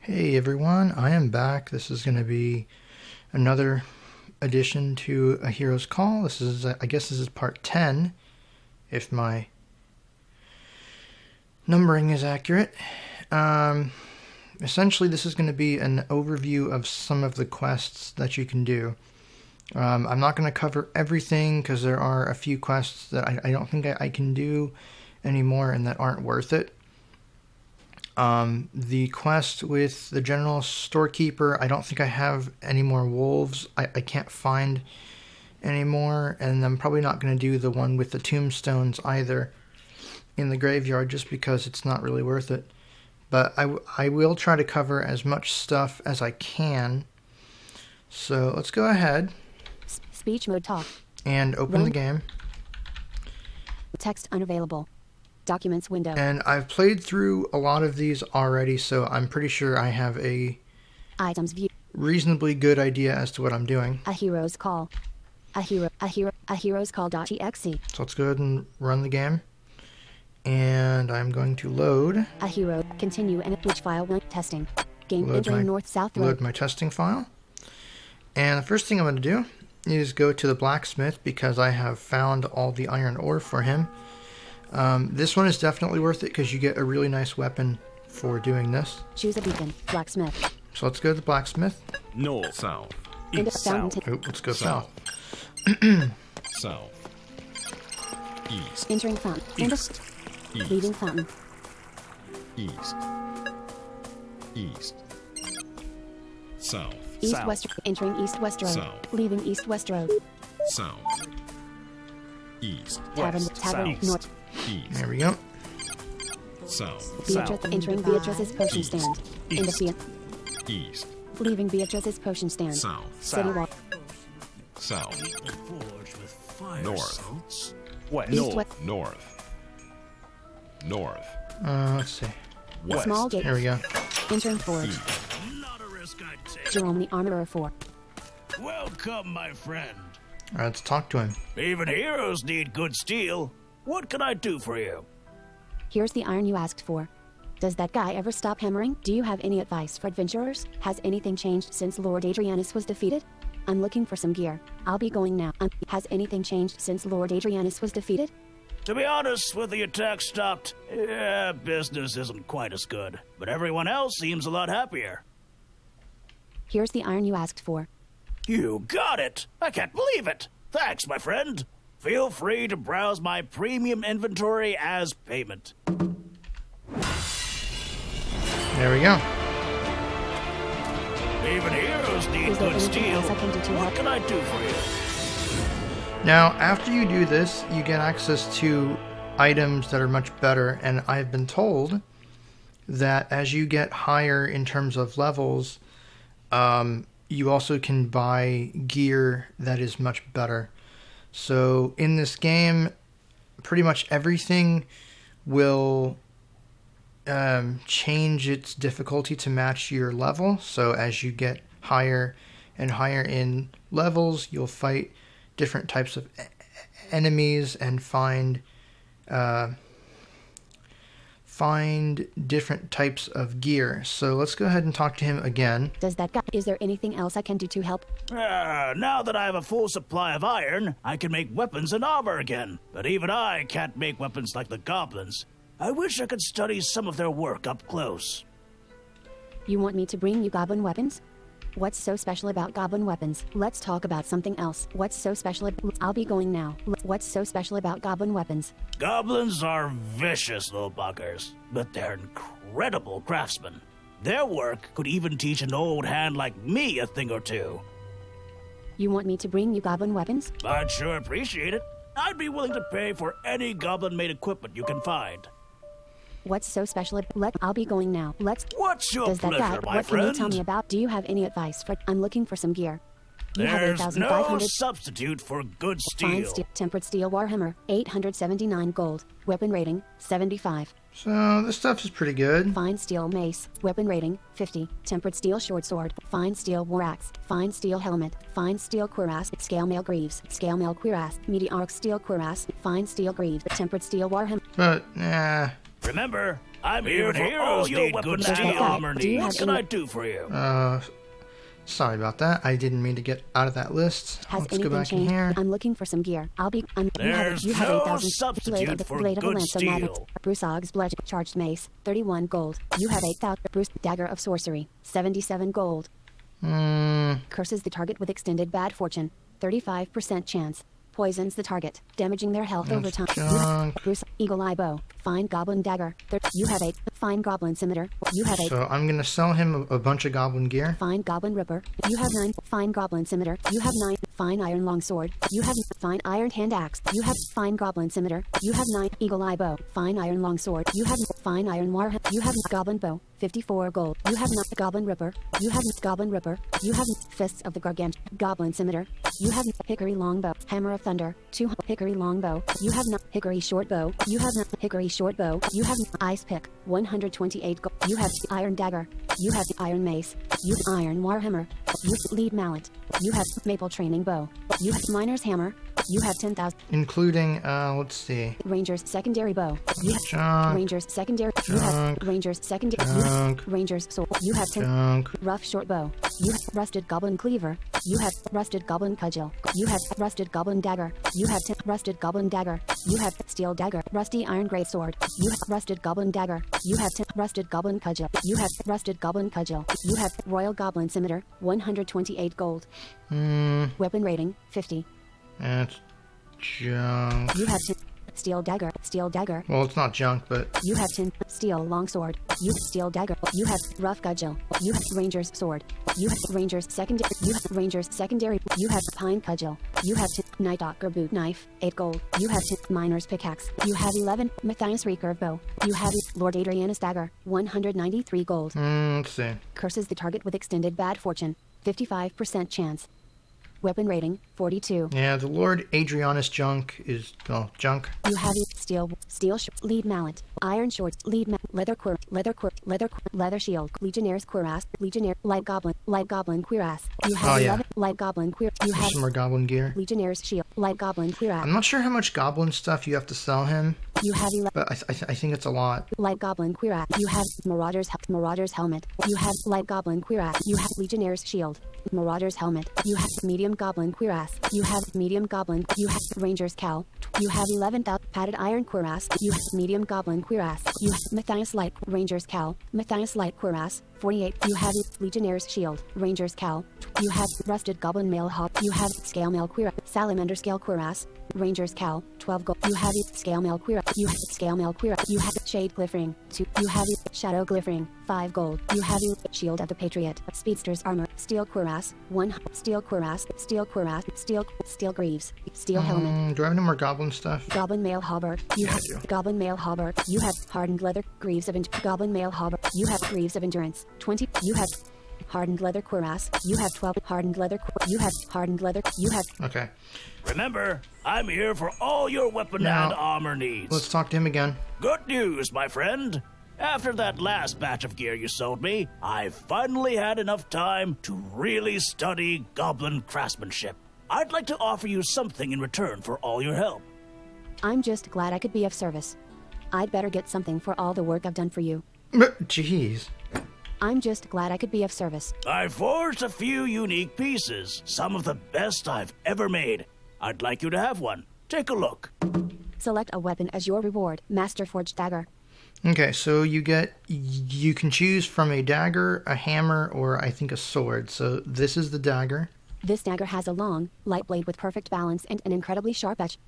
Hey everyone, I am back. This is going to be another addition to A Hero's Call. This is, I guess this is part 10, if my numbering is accurate. Essentially, this is going to be an overview of some of the quests that you can do. I'm not going to cover everything because there are a few quests that I don't think I can do anymore and that aren't worth it. The quest with the general storekeeper, I don't think I have any more wolves. I can't find any more, and I'm probably not going to do the one with the tombstones either in the graveyard just because it's not really worth it. But I will try to cover as much stuff as I can. So let's go ahead. Speech mode talk. And open the game. Text unavailable. Documents window. And I've played through a lot of these already, so I'm pretty sure I have a items view. Reasonably good idea as to what I'm doing. A hero's call. A hero's call.exe. So let's go ahead and run the game. And I'm going to load. A hero. Continue and which file testing. Game Load entering north south road. Load my testing file. And the first thing I'm going to do is go to the blacksmith because I have found all the iron ore for him. This one is definitely worth it because you get a really nice weapon for doing this. Choose a beacon. Blacksmith. So let's go to the blacksmith. North, south, Into east, south. Oh, let's go south. south, east, Entering fountain. Into east, leaving fountain. east, east, south, East south, west. Entering east west road. South. Leaving east west road. south, east, Tavern. west, Tavern. south, North. east, There we go. south, Beatrice. south, Entering Beatrice's potion East. stand. Into East. field. east, Leaving Beatrice's potion stand. south, City wall. south, north, west, East, north, west. north, north, Let's see. west, Small gate. Here we go. Entering forge. east, Not a risk I'd take. Jerome the Armorer 4. Welcome, my friend. All right, let's talk to him. Even heroes need good steel. What can I do for you? Here's the iron you asked for. Does that guy ever stop hammering? Do you have any advice for adventurers? Has anything changed since Lord Adrianus was defeated? I'm looking for some gear. I'll be going now. Has anything changed since Lord Adrianus was defeated? To be honest, with the attack stopped, business isn't quite as good. But everyone else seems a lot happier. Here's the iron you asked for. You got it! I can't believe it! Thanks, my friend. Feel free to browse my premium inventory as payment. There we go. Even heroes need Is there good anything steel. else I can do to What help? can I do for you? Now, after you do this, you get access to items that are much better, and I've been told that as you get higher in terms of levels, you also can buy gear that is much better. So in this game, pretty much everything will change its difficulty to match your level. So as you get higher and higher in levels, you'll fight different types of enemies and find different types of gear. So let's go ahead and talk to him again. Does that guy... Is there anything else I can do to help? Now that I have a full supply of iron, I can make weapons and armor again. But even I can't make weapons like the goblins. I wish I could study some of their work up close. You want me to bring you goblin weapons? What's so special about goblin weapons? Let's talk about something else. What's so special? I'll be going now. What's so special about goblin weapons? Goblins are vicious little buggers, but they're incredible craftsmen. Their work could even teach an old hand like me a thing or two. You want me to bring you goblin weapons? I'd sure appreciate it. I'd be willing to pay for any goblin-made equipment you can find. What's so special? I'll be going now. What's your Does that pleasure, guy? my What friend? can you tell me about? Do you have any advice for? I'm looking for some gear. You have There's no 8,500 substitute for good fine steel. steel, tempered steel Warhammer, 879 gold. Weapon rating 75. So this stuff is pretty good. Fine steel mace. Weapon rating 50. Tempered steel short sword. Fine steel war axe. Fine steel helmet. Fine steel cuirass. Scale mail greaves. Scale mail cuirass. Meteoric steel cuirass. Fine steel greaves. Tempered steel Warhammer. But, Remember, I'm here for all your weapons and armor needs. What can I do for you? Sorry about that. I didn't mean to get out of that list. Has Let's go anything back in changed? here. I'm looking for some gear. There's you have no 8,000 substitute for good steel. Bruce Ogg's bludge charged mace, 31 gold. You have 8,000. Bruce dagger of sorcery, 77 gold. Curses the target with extended bad fortune, 35% chance. Poisons the target, damaging their health over time. Junk. Bruce Eagle Eye Bow, fine goblin dagger. You have 8. Fine goblin scimitar. You have 8. So I'm gonna sell him a bunch of goblin gear. Fine goblin ripper. You have 9. Fine goblin scimitar. You have 9. Fine iron longsword. You have fine iron hand axe. You have fine goblin scimitar. You have 9. Eagle eye bow. Fine iron longsword. You have fine iron warhammer. You have goblin bow. 54 gold. You have not goblin ripper. You have goblin ripper. You have fists of the gargant. Goblin scimitar. You have hickory longbow. Hammer of thunder. 2 hickory longbow. You have not hickory short bow. You have not hickory short bow. You have ice pick. 128 gold. You have iron dagger. You have iron mace. You have iron warhammer. You have lead mallet. You have maple training bow. You have miner's hammer. You have 10,000. Including, let's see. Ranger's secondary bow. You have Junk. Ranger's secondary. You have Junk. Ranger's secondary. Junk. Ranger's sword. You have 10. Junk. Rough short bow. You have rusted goblin cleaver. You have rusted goblin cudgel. You have rusted goblin dagger. You have 10 rusted goblin dagger. You have steel dagger. Rusty iron great sword. You have rusted goblin dagger. You have 10 rusted goblin cudgel. You have rusted goblin cudgel. You have royal goblin scimitar. 128 gold. Weapon rating 50. That's junk. You have 10 steel dagger. Steel dagger. Well, it's not junk, but You have 10 steel longsword. You have steel dagger. You have rough cudgel. You have ranger's sword. You have ranger's secondary. You have ranger's secondary. You have pine cudgel. You have 10 night ocker boot knife. 8 gold. You have 10 miner's pickaxe. You have 11 Matthias recurve bow. You have Lord Adrianus dagger. 193 gold. let's see. Curses the target with extended bad fortune. 55% chance. Weapon rating 42. Yeah, the Lord Adrianus junk is, well, junk. You have steel lead mallet, iron shorts, leather shield, legionnaires cuirass, legionnaire light goblin cuirass. You have 11 light goblin cuirass. You have Some more goblin gear. legionnaires shield, light goblin cuirass. I'm not sure how much goblin stuff you have to sell him, You have 11 but I think it's a lot. light goblin cuirass. You have marauder's helmet. You have light goblin cuirass. You have legionnaires shield, marauder's helmet. You have medium goblin cuirass. You have medium goblin. You have ranger's cowl. You have 11,000 padded iron cuirass. You have medium goblin cuirass. You have Matthias light ranger's cowl. Matthias light cuirass. 48. You have legionnaires shield. Ranger's cowl. You have rusted goblin mail hawk. You have scale mail cuirass. Salamander scale cuirass. Ranger's cowl. 12 gold. You have scale mail cuirass. You have scale mail cuirass. You have shade glyphering. 2. You have shadow glyphering. 5 gold. You have shield of the patriot. Speedster's armor. Steel cuirass. 1 steel cuirass. Steel cuirass. Steel greaves. Steel helmet. Do I have any more goblin stuff? Goblin mail hauberk. You have goblin mail hauberk. You have hardened leather greaves of goblin mail hauberk. You have greaves of endurance. 20. You have hardened leather cuirass. You have 12 hardened leather. You have hardened leather. You have. Okay. Remember, I'm here for all your weapon Now, and armor needs. Let's talk to him again. Good news, my friend. After that last batch of gear you sold me, I finally had enough time to really study goblin craftsmanship. I'd like to offer you something in return for all your help. I'm just glad I could be of service. I'd better get something for all the work I've done for you. Jeez. I'm just glad I could be of service. I forged a few unique pieces, some of the best I've ever made. I'd like you to have one. Take a look. Select a weapon as your reward. Master Forged Dagger. Okay, so you can choose from a dagger, a hammer, or I think a sword. So this is the dagger. This dagger has a long, light blade with perfect balance and an incredibly sharp edge.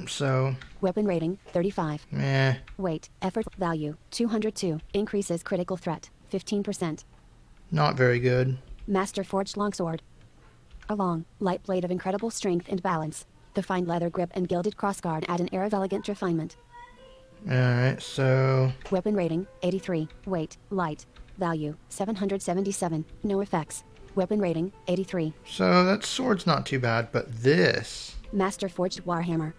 So, Weapon rating 35. meh. Weight, effort, value 202. Increases critical threat 15%. Not very good. Master Forged Longsword. A long, light blade of incredible strength and balance. The fine leather grip and gilded crossguard add an air of elegant refinement. Alright, so Weapon rating 83. Weight, light. Value 777. No effects. Weapon rating 83. that sword's not too bad, but this Master Forged Warhammer.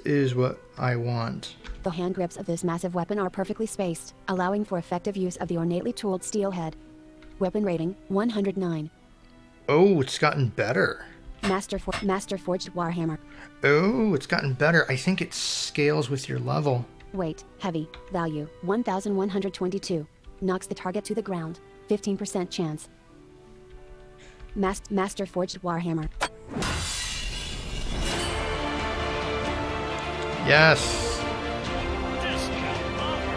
is what I want. The hand grips of this massive weapon are perfectly spaced, allowing for effective use of the ornately tooled steel head. Weapon rating 109. Oh, it's gotten better. Master Forged Warhammer. Oh, it's gotten better. I think it scales with your level. Weight, heavy. Value, 1,122. Knocks the target to the ground. 15% chance. Master Forged Warhammer. Yes. Discount offer.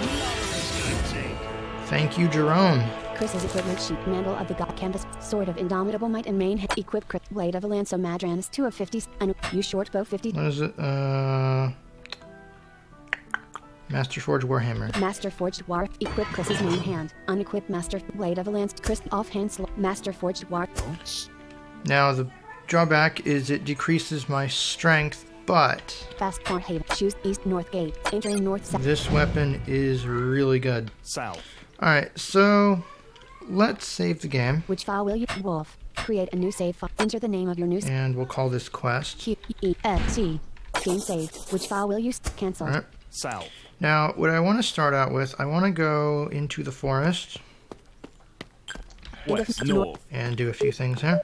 None of this gonna take. Thank you, Jerome. Chris's equipment sheet. Mantle of the God Canvas. Sword of Indomitable Might and Main. Equip Chris. Blade of Alanso Madrans. 2 of 50. Use short bow 50. What is it? Master Forge Warhammer. Master Forged War. Equip Chris's main hand. Unequip Master Blade of Lance. Chris offhand. Master Forged War. Now the drawback is it decreases my strength, but Fast Far Haven. Choose East North Gate. Entering North South. this weapon is really good. South. Alright, so let's save the game. Which file will you? Wolf. Create a new save file. Enter the name of your new And we'll call this quest. QEFT. Game save. Which file will you? Cancel. Alright. South. Now, what I want to start out with, I want to go into the forest West. North. and do a few things here.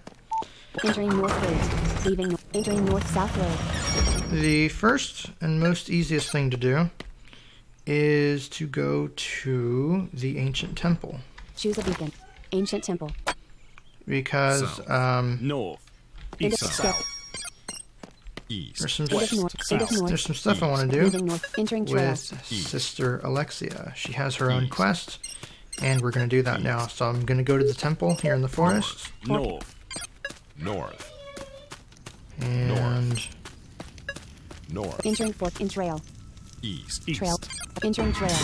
Entering North Road. Leaving. Entering North South Road. The first and most easiest thing to do is to go to the ancient temple. Choose a beacon. Ancient Temple. Because North. End East. of South. East. there's some End of North. End of North. there's some stuff I want to do Moving north. Entering trail. with Sister Alexia. She has her own quest, and we're going to do that now. So I'm going to go to the temple here in the forest, North. North. and North. Entering fork in trail. East. Trail. Entering trail.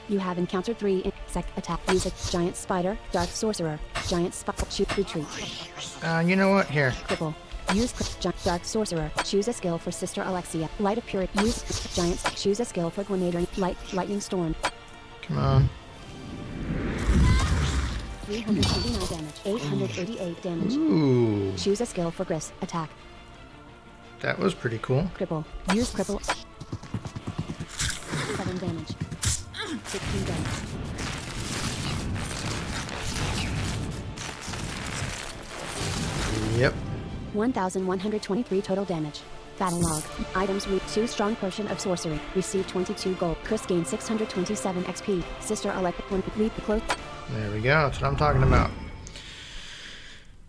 You have encountered 3 insect attack. Use a giant spider, dark sorcerer, giant shoot retreat. you know what? Here, Cripple. Use dark sorcerer. Choose a skill for Sister Alexia. Light of Purity. Use giants. Choose a skill for Grenadier. Lightning storm. come on. 329 damage. 888 damage. Ooh, Choose a skill for Gris. Attack. that was pretty cool. Cripple. Use cripple. 7 damage. 16 damage. Yep. 1,123 total damage. Battle log. Items read 2 strong potion of sorcery. Receive 22 gold. Chris gained 627 XP. Sister Alec 1 leap close. There we go. That's what I'm talking about.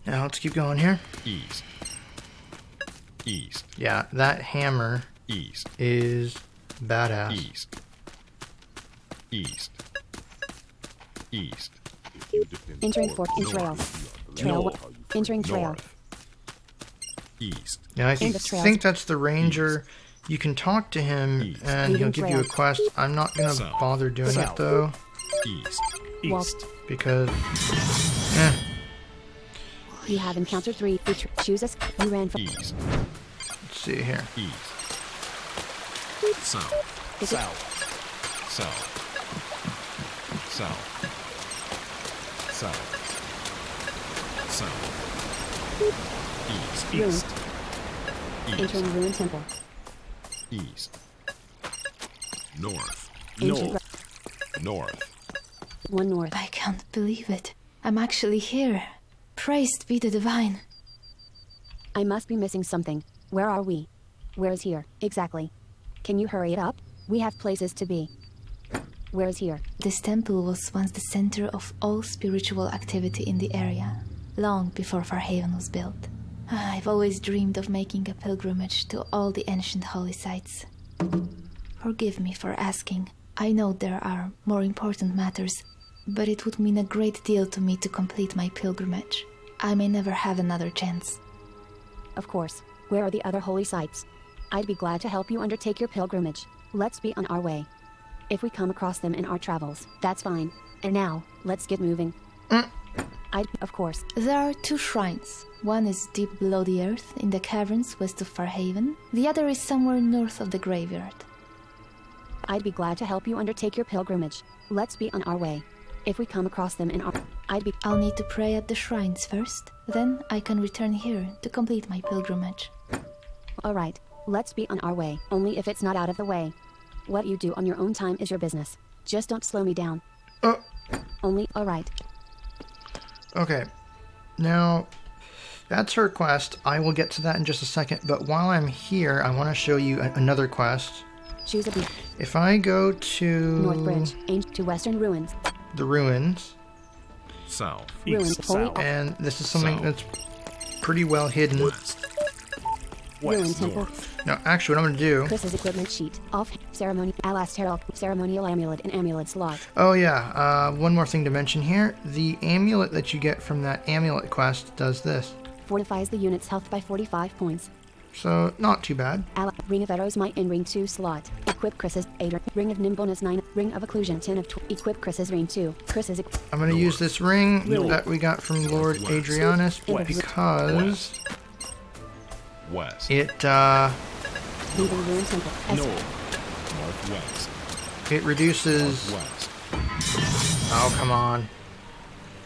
Now let's keep going here. East. East. Yeah, that hammer East. is badass. East. East. East. Entering fork in trail. Trail. North. Entering trail. North. East. Yeah, I End of trails. think that's the ranger. You can talk to him East. and he'll give you a Leading quest. I'm not gonna South. bother doing it South. though, East. Wall. East. because You have encountered 3. Choose a you ran for East. let's see here. East. South. Is it- South. South. South. South. South. East. Ruin. East. East. Entering ruined temple. East. North. Ancient North. North. 1 north. I can't believe it. I'm actually here. Praised be the divine. I must be missing something. Where are we? Where is here, exactly? Can you hurry it up? We have places to be. Where is here? This temple was once the center of all spiritual activity in the area, long before Farhaven was built. I've always dreamed of making a pilgrimage to all the ancient holy sites. Forgive me for asking. I know there are more important matters, but it would mean a great deal to me to complete my pilgrimage. I may never have another chance. Of course. Where are the other holy sites? I'd be glad to help you undertake your pilgrimage. Let's be on our way. If we come across them in our travels, that's fine. And now, let's get moving. Of course. There are 2 shrines. One is deep below the earth, in the caverns west of Farhaven. The other is somewhere north of the graveyard. I'd be glad to help you undertake your pilgrimage. Let's be on our way. If we come across them in our... I'll need to pray at the shrines first. Then I can return here to complete my pilgrimage. Alright, let's be on our way. Only if it's not out of the way. What you do on your own time is your business. Just don't slow me down. Oh, Only... Alright. okay. Now, That's her quest. I will get to that in just a second, but while I'm here, I want to show you another quest. Choose a beat. If I go to North Bridge. To Western Ruins. the ruins, South. Ruins. East, Holy south, and this is something South. that's pretty well hidden. West. Ruin west, Temple. North. Now, actually, what I'm going to do... Chris's equipment sheet. Off. Ceremony. Alastair. Ceremonial amulet and amulet slot. Oh yeah, one more thing to mention here. The amulet that you get from that amulet quest does this. Fortifies the unit's health by 45 points. So, not too bad. Ring of Arrows Might in Ring 2 slot. Equip Chris's 8. Ring of Nimbleness 9. Ring of Occlusion 10 of 12. Equip Chris's Ring 2. Chris's I'm going to use this ring North. that we got from Lord Adrianus West. because West. it Leaving Ruin Temple. Northwest. it reduces... West. Oh, come on.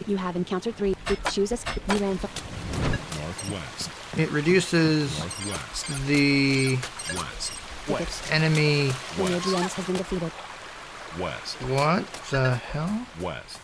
You have encountered 3. Choose a. You ran from. Northwest. It reduces Northwest. the West. west, When enemy... West. Adrianus has been defeated. West. What the hell? West.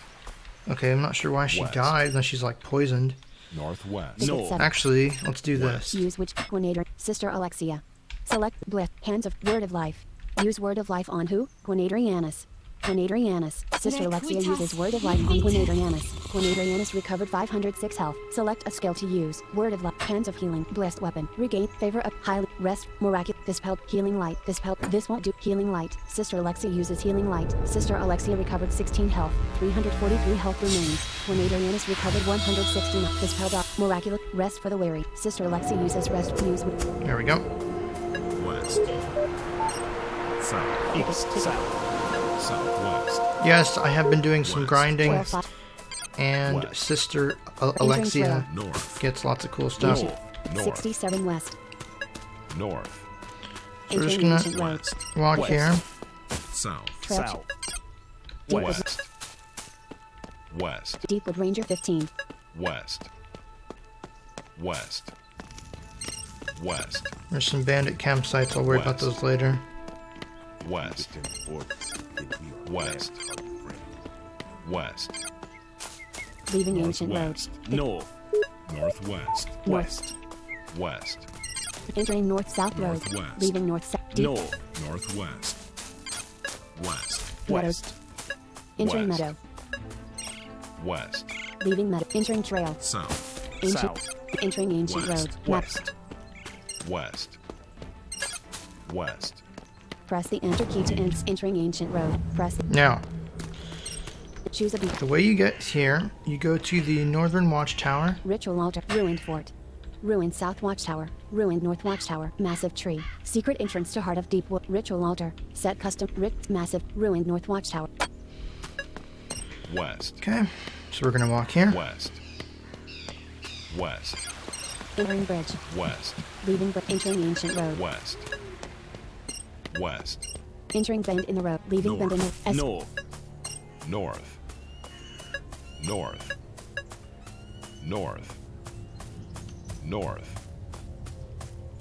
Okay, I'm not sure why she West. died unless she's like poisoned. Northwest. Visit 7. Actually, let's do West. this. Use which when Adrian. Sister Alexia. Select Blith. Hands of Word of Life. Use Word of Life on who? Adrianus. Adrianus. Sister Alexia uses Word of Life on Adrianus. Adrianus recovered 506 health. Select a skill to use. Word of Life. Hands of Healing. Blessed Weapon. Regain. Favor of Highly. Rest. Miraculous. Dispelled. Healing Light. Dispelled. This won't do. Healing Light. Sister Alexia uses Healing Light. Sister Alexia recovered 16 health. 343 health remains. Adrianus recovered 116. Dispelled. Miraculous. Rest for the weary. Sister Alexia uses Rest. Use. There we go. West. South. east, south, Southwest. Yes, I have been doing some West. grinding, 12. and West. Sister Alexia North. gets lots of cool stuff. North. 67 West. North. So we're just Entering gonna ancient road. West. walk West. here. South. Trail south, West. West. Deepwood Ranger 15. West. West. West. There's some bandit campsites. I'll worry about West. those later. West. West. West. Leaving ancient road. Northwest. north, Northwest. west, West. Entering north-south road. Northwest. Leaving north-south. Deep north, Northwest. West. meadows. west, Entering West. meadow. West. Leaving meadow. Entering trail. South. Ancient. south, Entering ancient West. road. west, West. West. Press the enter key to entering ancient road. Press. Now, Choose a beat. the way you get here, you go to the northern watchtower. Ritual altar. Ruined fort. Ruined south watchtower. Ruined north watchtower. Massive tree. Secret entrance to heart of deep wood. Ritual altar. Set custom. Massive. Ruined north watchtower. West. Okay, so we're gonna walk here. West. West. Entering bridge. West. Leaving entering ancient road. West. West. Entering bend in the road. Leaving bend in the north, North. North. North. North.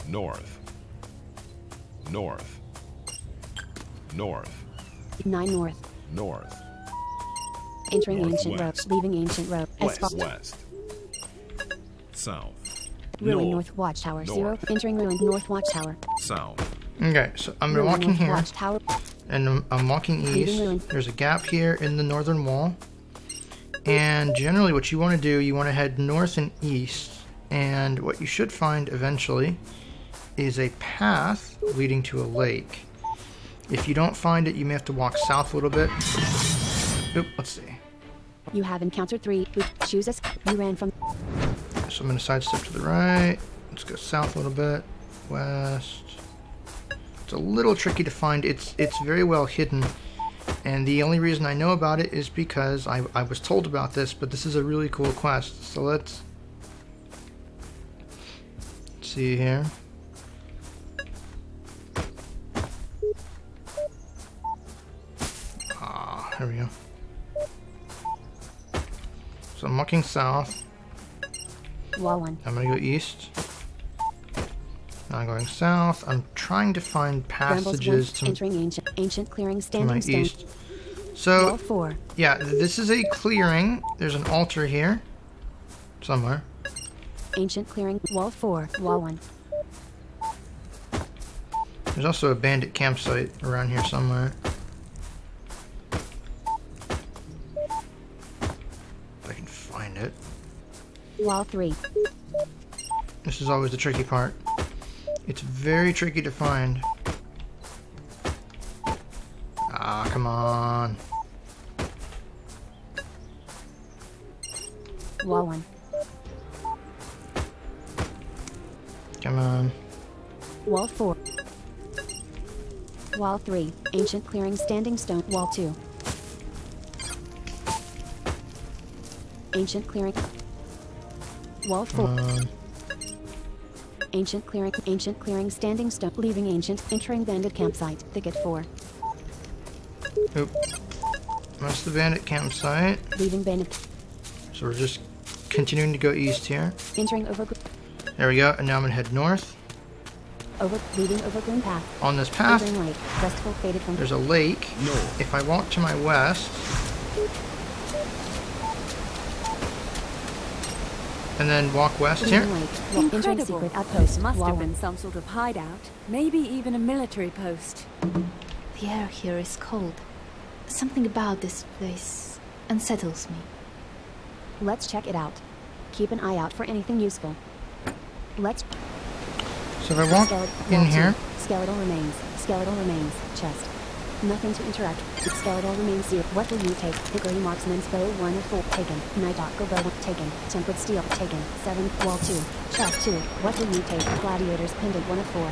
North. North. North. 9 north. North. Entering ancient road. Northwest. Leaving ancient road. West. West. South. Ruined North. north watchtower. North. 0. Entering ruined north watchtower. South. Okay, so I'm Ruined walking north here, watchtower. and I'm walking east. ruined. There's a gap here in the northern wall. And generally what you want to do, you want to head north and east. And what you should find eventually is a path leading to a lake. If you don't find it, you may have to walk south a little bit. Oop, let's see. You have encountered 3. Choose a. You ran from. So I'm going to sidestep to the right. Let's go south a little bit. West. It's a little tricky to find. It's very well hidden. And the only reason I know about it is because I was told about this, but this is a really cool quest. So let's see here. There we go. So I'm walking south. Wall 1. I'm gonna go east. Now I'm going south. I'm trying to find Brambles 1. passages to Entering ancient clearing. my Standing stone. east. Wall So 4. yeah, this is a clearing. There's an altar here somewhere. Ancient clearing. Wall 4. Wall 1. There's also a bandit campsite around here somewhere. If I can find it. Wall 3. This is always the tricky part. It's very tricky to find. Ah, come on. Wall 1. Come on. Wall 4. Wall 3. Ancient clearing. Standing stone. Wall 2. Ancient clearing. Wall 4. Ancient clearing. Ancient clearing. Standing stone. Leaving ancient. Entering bandit campsite. Thicket 4. Oop. That's the bandit campsite. Leaving bandit. So we're just continuing to go east here. Entering There we go. And now I'm going to head north. Leaving overgrown path. On this path, Entering right. Restful faded from. there's a lake. No. If I walk to my west, and then walk west here. Entering right. Entering Incredible. secret outpost. This must Wall have 1. been some sort of hideout. Maybe even a military post. The air here is cold. Something about this place unsettles me. Let's check it out. Keep an eye out for anything useful. Let's. So if I walk in here, Skeletal remains. Skeletal remains. Chest. Nothing to interact. Skeletal remains 0. What will you take? Hickory marksman's bow 1 of 4. Taken. Night Ocker bow 1. Taken. Tempered steel. Taken. 7. Wall 2. Chest 2. What will you take? Gladiator's pendant 1 of 4.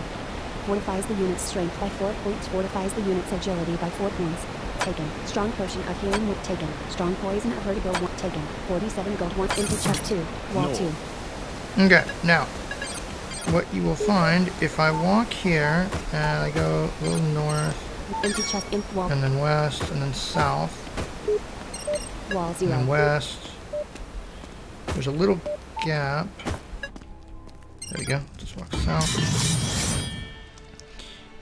Fortifies the unit's strength by 4 points. Fortifies the unit's agility by 4 points. Taken. Strong potion of healing 1. Taken. Strong poison of vertigo 1. Taken. 47 gold 1. Into chest 2. Wall 2. okay, now, what you will find if I walk here and I go a little north, Empty chest. Wall. and then west, and then south, Wall and 0. then west, there's a little gap. There we go, just walk south.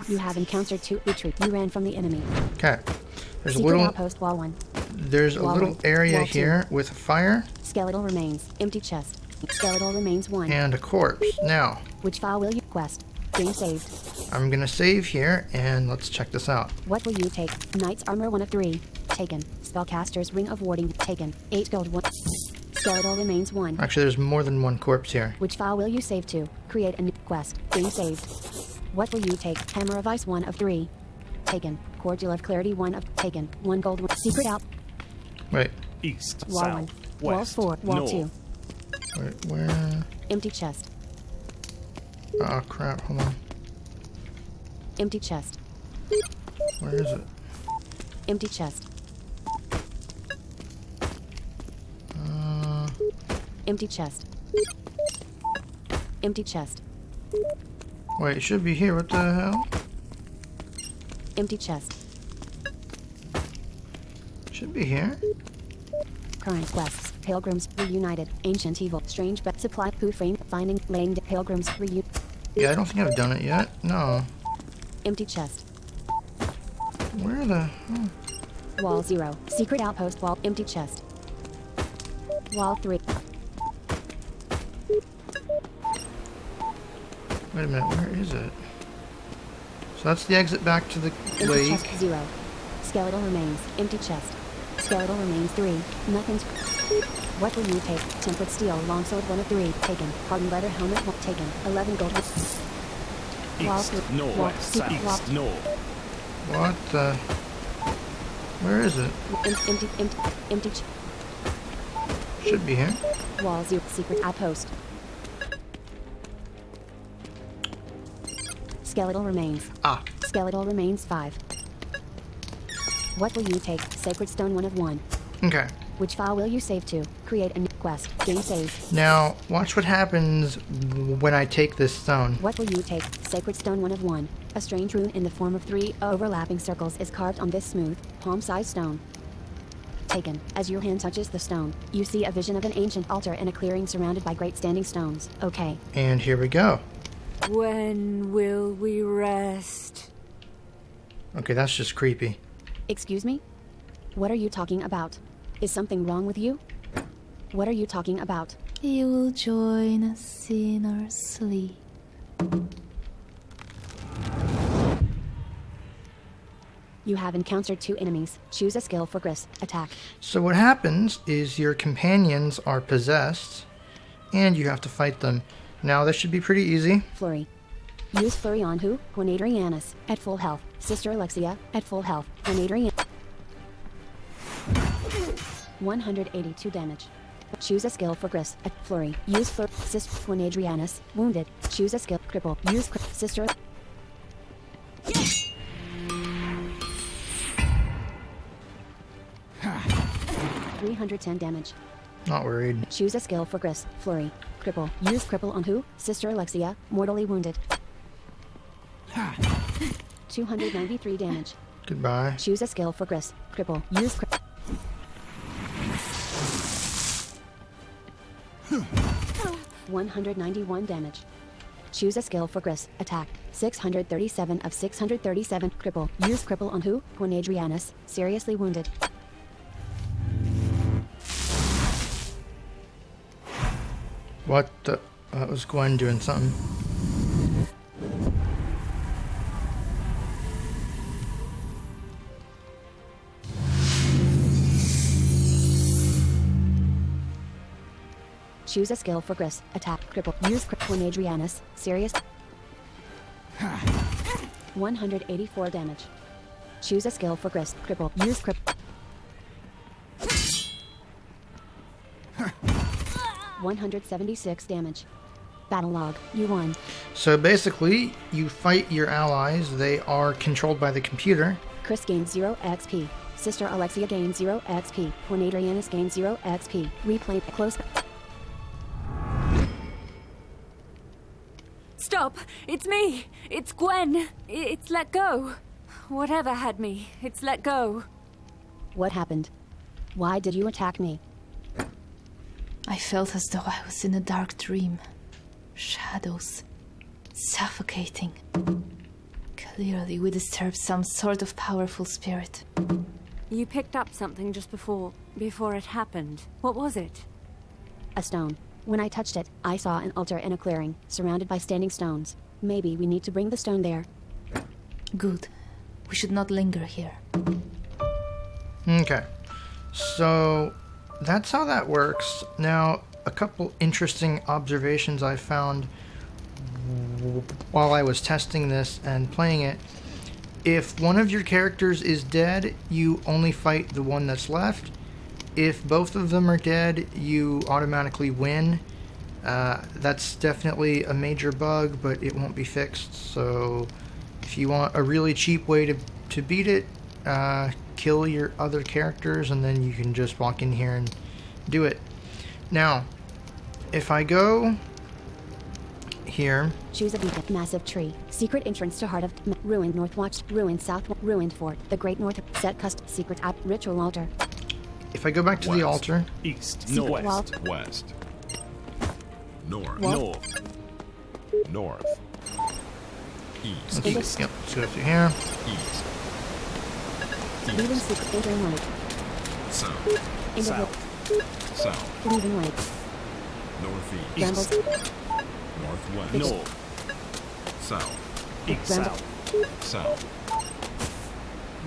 You have encountered 2. Retreat. You ran from the enemy. Okay, there's a Secret little, outpost. Wall 1. there's a Wall little 1. area Wall 2. here with a fire Skeletal remains. Empty chest. Skeletal remains 1. and a corpse. Now, Which file will you quest? Game saved. I'm gonna save here and let's check this out. What will you take? Knight's armor 1 of 3. Taken. Spellcaster's ring of warding. Taken. 8 gold 1. Skeletal remains 1. Actually, there's more than one corpse here. Which file will you save to? Create a new quest. Game saved. What will you take? Hammer of ice 1 of 3. Taken. Cordial of clarity 1 of. Taken. 1 gold 1. Secret out. Wait, East, Wall south, 1. Wall west, 4. Wall north. 2. where? Empty chest. Oh crap, hold on. Empty chest. Where is it? Empty chest. Empty chest. Empty chest. Wait, it should be here. What the hell? Empty chest. Should be here. Current quests. Pilgrims reunited. Ancient evil. Strange but supply. Poo frame. Finding. Laying. Pilgrims reunited. Yeah, I don't think I've done it yet. No. Empty chest. Where the? Oh. Wall 0. Secret outpost. Wall. Empty chest. Wall 3. Wait a minute. Where is it? So that's the exit back to the Empty lake. chest 0. Skeletal remains. Empty chest. Skeletal remains 3. Nothing's. What will you take? Tempered steel. Longsword 1 of 3. Taken. Hardened leather helmet 1. Taken. 11 gold. Wall East, 3. north, Wall. south, Wall. north. What the? Where is it? Empty. Should be here. Wall 0. Secret outpost. Skeletal remains. Ah. Skeletal remains 5. What will you take? Sacred stone 1 of 1. Okay. Which file will you save to? Create a new quest. Game saved. Now, watch what happens when I take this stone. What will you take? Sacred stone 1 of 1. A strange rune in the form of 3 overlapping circles is carved on this smooth, palm-sized stone. Taken. As your hand touches the stone, you see a vision of an ancient altar in a clearing surrounded by great standing stones. Okay. And here we go. When will we rest? Okay, that's just creepy. Excuse me? What are you talking about? Is something wrong with you? What are you talking about? You will join us in our sleep. You have encountered 2 enemies. Choose a skill for Gris. Attack. So what happens is your companions are possessed, and you have to fight them. Now, this should be pretty easy. Flurry. Use Flurry on who? When Adrianus, at full health. Sister Alexia, at full health. When Adrian... 182 damage. Choose a skill for Gris. At Flurry. Use Flurry. Sister when Adrianus, wounded. Choose a skill. Cripple. Use Sister... 310 damage. Not worried. Choose a skill for Gris. Flurry. Cripple. Use Cripple on who? Sister Alexia, mortally wounded. 293 damage. Goodbye. Choose a skill for Gris. Cripple. Use 191 damage. Choose a skill for Gris. Attack. 637 of 637. Cripple. Use Cripple on who? When Adrianus, seriously wounded. What the... That was Gwen doing something. Choose a skill for Gris. Attack. Cripple. Use Cripple when Adrianus, serious... 184 damage. Choose a skill for Gris. Cripple. Use Cripple. 176 damage. Battle log. You won. So basically, you fight your allies. They are controlled by the computer. Chris gains 0 XP. Sister Alexia gains 0 XP. When Adrianus gains 0 XP. Replay close. Stop! It's me! It's Gwen! It's let go! Whatever had me, it's let go. What happened? Why did you attack me? I felt as though I was in a dark dream. Shadows. Suffocating. Clearly we disturbed some sort of powerful spirit. You picked up something just before it happened. What was it? A stone. When I touched it, I saw an altar in a clearing, surrounded by standing stones. Maybe we need to bring the stone there. Good. We should not linger here. Okay. So, that's how that works. Now, a couple interesting observations I found while I was testing this and playing it. If one of your characters is dead, you only fight the one that's left. If both of them are dead, you automatically win. That's definitely a major bug, but it won't be fixed. So if you want a really cheap way to beat it, kill your other characters, and then you can just walk in here and do it. Now, if I go here... Choose a beacon. Massive tree. Secret entrance to Heart of... Ruined North Watch. Ruined South. Ruined Fort. The Great North. Set cust. Secret app. Ritual altar. If I go back to the altar... East. Secret wall. West. North. Wall. North. East. Let's go through here. East. Leaving secret. Entering right. South. Into South. South. Leaving right. Northeast. Brambles. Northwest. North. South. East. Brambles. South.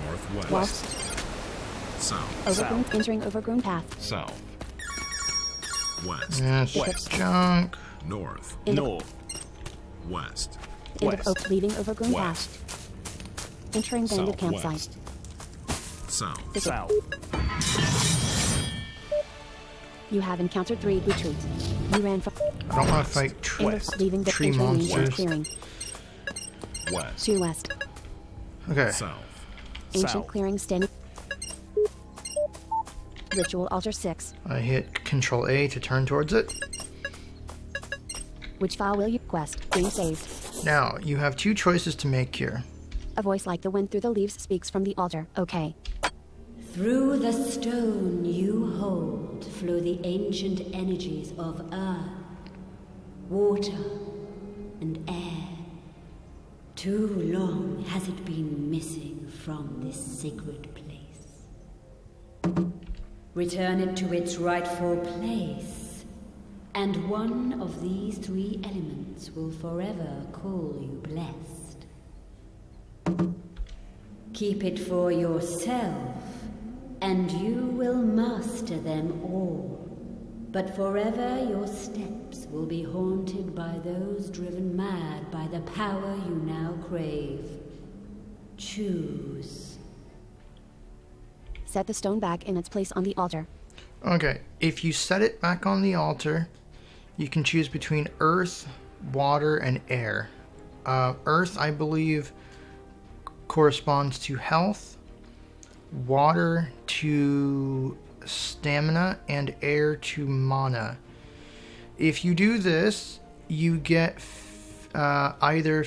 Northwest. West. South. Overgrown. Entering overgrown path. South. West. Yes, West. junk. North. Into- North. West. Into West. leaving overgrown West. path. Entering bandit campsite. South. South. You have encountered 3 retreats. You ran from... I don't want to fight leaving the tree entering monsters. clearing. West. To west. Okay. South. Ancient South. clearing standing. Ritual altar 6. I hit Control A to turn towards it. Which file will you quest? Game saved. Now, you have 2 choices to make here. A voice like the wind through the leaves speaks from the altar. Okay. Through the stone you hold flow the ancient energies of earth, water, and air. Too long has it been missing from this sacred place. Return it to its rightful place, And one of these 3 elements will forever call you blessed. Keep it for yourself, and you will master them all. But forever your steps will be haunted by those driven mad by the power you now crave. Choose. Set the stone back in its place on the altar. Okay, if you set it back on the altar, you can choose between earth, water, and air. Earth, I believe, corresponds to health, water to stamina, and air to mana. If you do this, you get either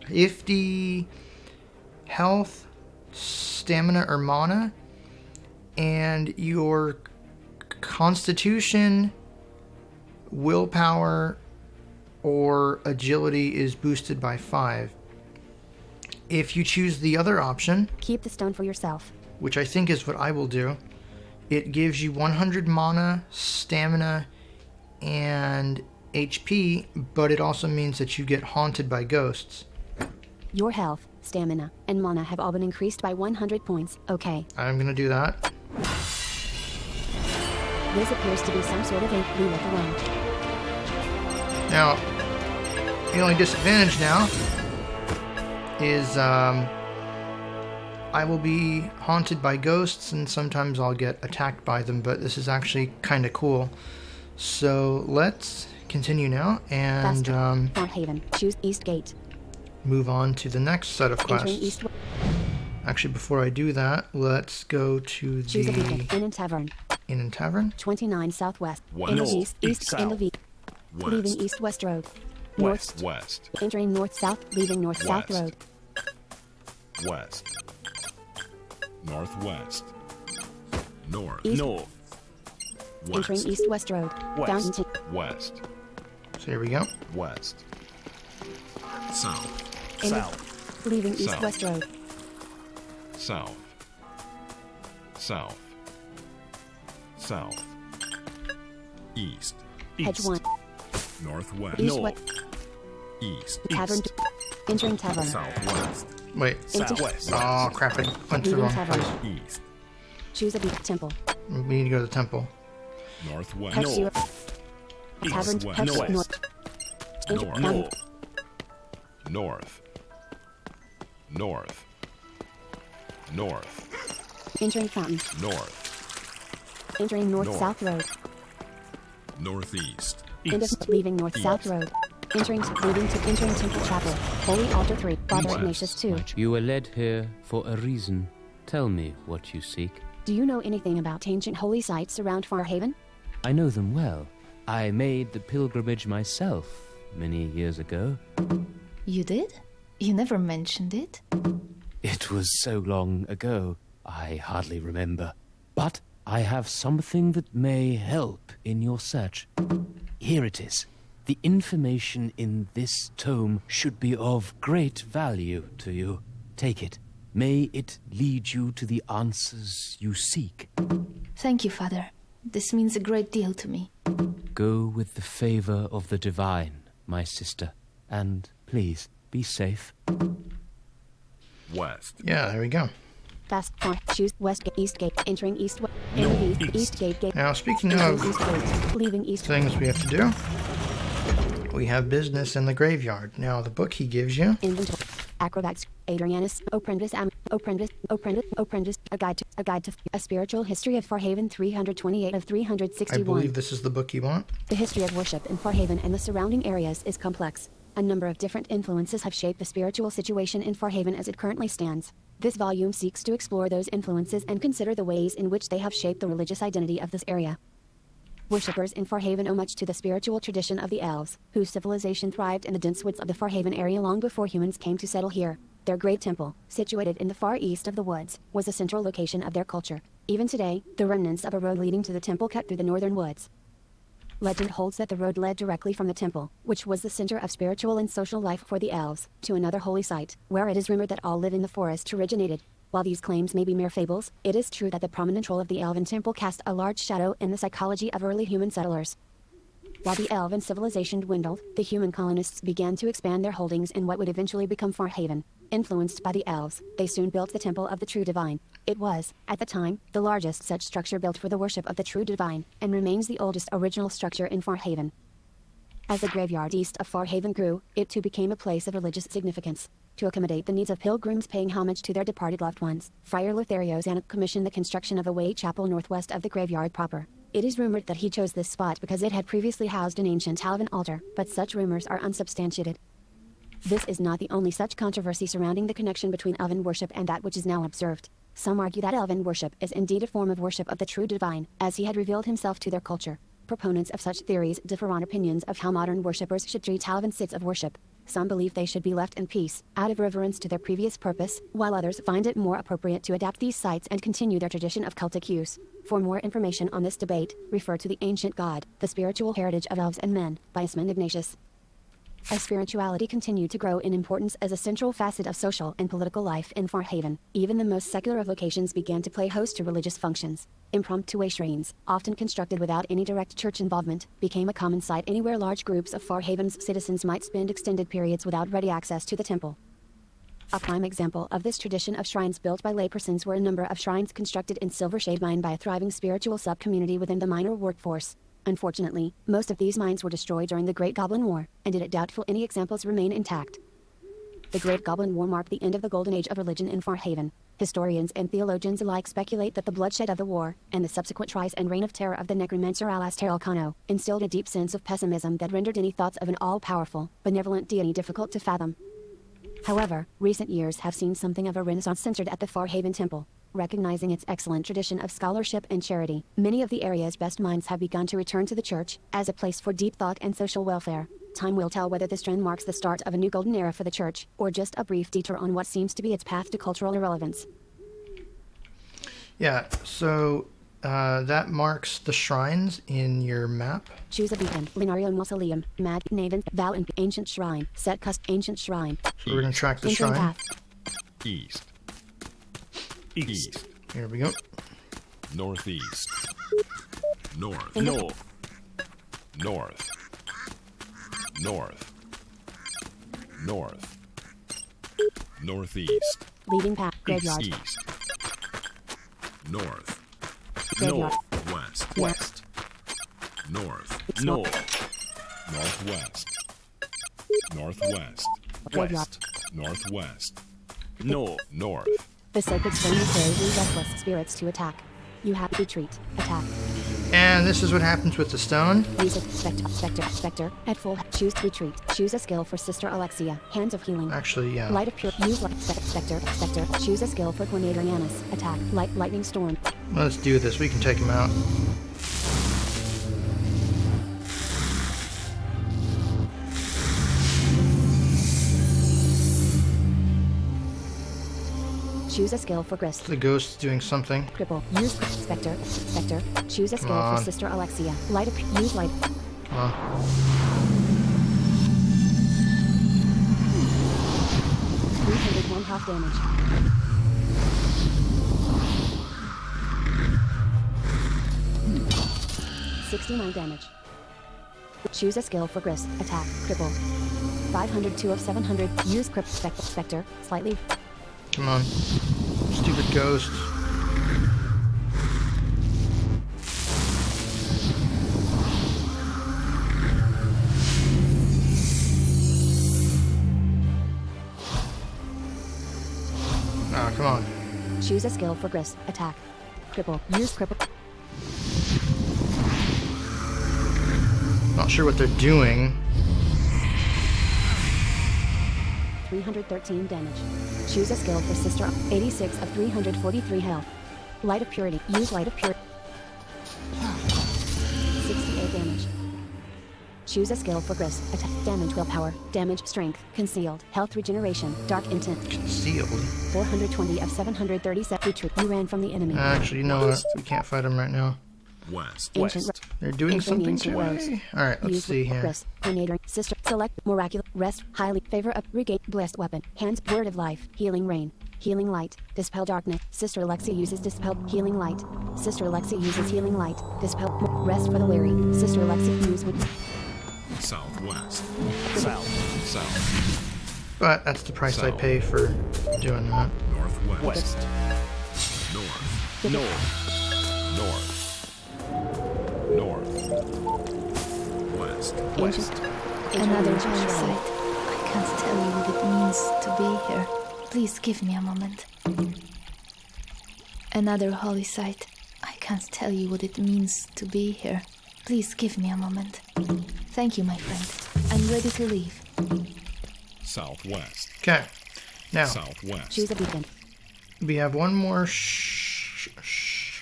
50 health, stamina, or mana, and your constitution, willpower, or agility is boosted by 5. If you choose the other option, keep the stone for yourself, which I think is what I will do, it gives you 100 mana, stamina, and HP, but it also means that you get haunted by ghosts. Your health, stamina, and mana have all been increased by 100 points. Okay. I'm gonna do that. This appears to be some sort of a blue at the round. Now, the only disadvantage now is I will be haunted by ghosts, and sometimes I'll get attacked by them, but this is actually kind of cool. So let's continue now and Haven. Choose East Gate. Move on to the next set of quests. East. Actually, before I do that, let's go to Choose the a beacon. Inn and Tavern. Inn and Tavern. 29 Southwest. West. In the East. East. South. In the V. West. Leaving East West Road. West. North. West. Entering North South. Leaving North South West. Road. West. Northwest. North. East. North. West. Entering East West Road. West. Down into West. So here we go. West. South. in the- South. leaving East South. West Road. South. South. South. East. Hedge East. 1. Northwest. East North. West. East. Tavern. East. Entering Tavern. Southwest. Wait. Into Southwest. Oh, crap. I went to the leaving wrong Tavern. place. East. Choose a beat temple. We need to go to the temple. Northwest. Hedge North. 0. East. Tavern. West. Hedge North. North. Enter- North. down- North. North. North. Entering Fountain. North. Entering North North. South Road. Northeast. End of East. leaving North South East. Road. Entering Temple Chapel. Holy Altar 3. Father West. Ignatius 2. You were led here for a reason. Tell me what you seek. Do you know anything about ancient holy sites around Farhaven? I know them well. I made the pilgrimage myself many years ago. You did? You never mentioned it. It was so long ago, I hardly remember. But I have something that may help in your search. Here it is. The information in this tome should be of great value to you. Take it. May it lead you to the answers you seek. Thank you, Father. This means a great deal to me. Go with the favor of the divine, my sister. And please, be safe. West. Yeah, there we go. Fast Farm. Choose West Gate. East Gate. Entering East West. East Gate. Gate. Now, speaking Entering of East Gate. Leaving East. things we have to do, we have business in the graveyard. Now, the book he gives you, Inventory. Acrobats. Adrianus. Apprentice. A guide to a spiritual history of Farhaven 328 of I 361. believe this is the book you want. The history of worship in Farhaven and the surrounding areas is complex. A number of different influences have shaped the spiritual situation in Farhaven as it currently stands. This volume seeks to explore those influences and consider the ways in which they have shaped the religious identity of this area. Worshippers in Farhaven owe much to the spiritual tradition of the elves, whose civilization thrived in the dense woods of the Farhaven area long before humans came to settle here. Their great temple, situated in the far east of the woods, was a central location of their culture. Even today, the remnants of a road leading to the temple cut through the northern woods. Legend holds that the road led directly from the temple, which was the center of spiritual and social life for the elves, to another holy site, where it is rumored that all live in the forest originated. While these claims may be mere fables, it is true that the prominent role of the Elven Temple cast a large shadow in the psychology of early human settlers. While the Elven civilization dwindled, the human colonists began to expand their holdings in what would eventually become Farhaven. Influenced by the Elves, they soon built the Temple of the True Divine. It was, at the time, the largest such structure built for the worship of the True Divine, and remains the oldest original structure in Farhaven. As the graveyard east of Farhaven grew, it too became a place of religious significance. To accommodate the needs of pilgrims paying homage to their departed loved ones, Friar Lotharios commissioned the construction of a way chapel northwest of the graveyard proper. It is rumored that he chose this spot because it had previously housed an ancient Elven altar, but such rumors are unsubstantiated. This is not the only such controversy surrounding the connection between Elven worship and that which is now observed. Some argue that Elven worship is indeed a form of worship of the True Divine, as he had revealed himself to their culture. Proponents of such theories differ on opinions of how modern worshippers should treat Elven sites of worship. Some believe they should be left in peace, out of reverence to their previous purpose, while others find it more appropriate to adapt these sites and continue their tradition of cultic use. For more information on this debate, refer to The Ancient God, The Spiritual Heritage of Elves and Men, by Ignatius. As spirituality continued to grow in importance as a central facet of social and political life in Farhaven, even the most secular of locations began to play host to religious functions. Impromptu shrines, often constructed without any direct church involvement, became a common sight anywhere large groups of Farhaven's citizens might spend extended periods without ready access to the temple. A prime example of this tradition of shrines built by laypersons were a number of shrines constructed in Silvershade Mine by a thriving spiritual sub-community within the miner workforce. Unfortunately, most of these mines were destroyed during the Great Goblin War, and it is doubtful any examples remain intact. The Great Goblin War marked the end of the golden age of religion in Farhaven. Historians and theologians alike speculate that the bloodshed of the war, and the subsequent rise and reign of terror of the necromancer Alastair Elcano, instilled a deep sense of pessimism that rendered any thoughts of an all-powerful, benevolent deity difficult to fathom. However, recent years have seen something of a renaissance centered at the Farhaven Temple. Recognizing its excellent tradition of scholarship and charity, many of the area's best minds have begun to return to the church, as a place for deep thought and social welfare. Time will tell whether this trend marks the start of a new golden era for the church, or just a brief detour on what seems to be its path to cultural irrelevance. Yeah, so that marks the shrines in your map. Choose a beacon. Linario Mausoleum. Mad. Naven. Val. And Ancient Shrine. Set cust. Ancient Shrine. So we're going to track the Entering shrine. path. East. East. Here we go. Northeast. North. North. North. North. North. Northeast. Leaving path. Graveyard. East. North. Graveyard. West. West. North. North. Northwest. Northwest. Graveyard. Northwest. North. North. The sacred stone will carry the restless spirits to attack. You have retreat. Attack. And this is what happens with the stone. Use it. Spectre. At full. Choose retreat. Choose a skill for Sister Alexia. Hands of Healing. Actually, yeah. Light of Pure. Use light. Spectre. Choose a skill for Quinadrianus. Attack. Lightning Storm. Let's do this. We can take him out. Choose a skill for Grist. The ghost's doing something. Cripple. Use Spectre. Choose a skill on. for Sister Alexia. Light of Use light. Come on. 301 health damage. $69 damage. Choose a skill for Grist. Attack. Cripple. 502 of 700. Use Spectre. Slightly. Come on. Stupid ghost. Ah, come on. Choose a skill for Grist. Attack. Cripple. Use Cripple. Not sure what they're doing. 313 damage. Choose a skill for Sister. 86 of 343 health. Light of Purity. Use Light of Purity. 68 damage. Choose a skill for Grist. Attack. Damage Willpower. Damage Strength. Concealed. Health Regeneration. Dark Intent. Concealed. 420 of 737. Retreat. You ran from the enemy. Actually, you know what? We can't fight him right now. West. Ancient. They're doing something to me. Alright, let's see here. Chris, grenade, sister, select, miraculous, rest, highly, favor of, regain, blessed weapon, hands, word of life, healing rain, healing light, dispel darkness, Sister Alexia uses dispel, healing light, Sister Alexia uses healing light, dispel, rest for the weary, Sister Alexia use with... Southwest. South. But that's the price I pay for doing that. Northwest. West. North. West. Another holy site. I can't tell you what it means to be here. Please give me a moment. Another holy site. I can't tell you what it means to be here. Please give me a moment. Thank you, my friend. I'm ready to leave. Southwest. Okay. Now, Southwest. Choose a beacon. we have one more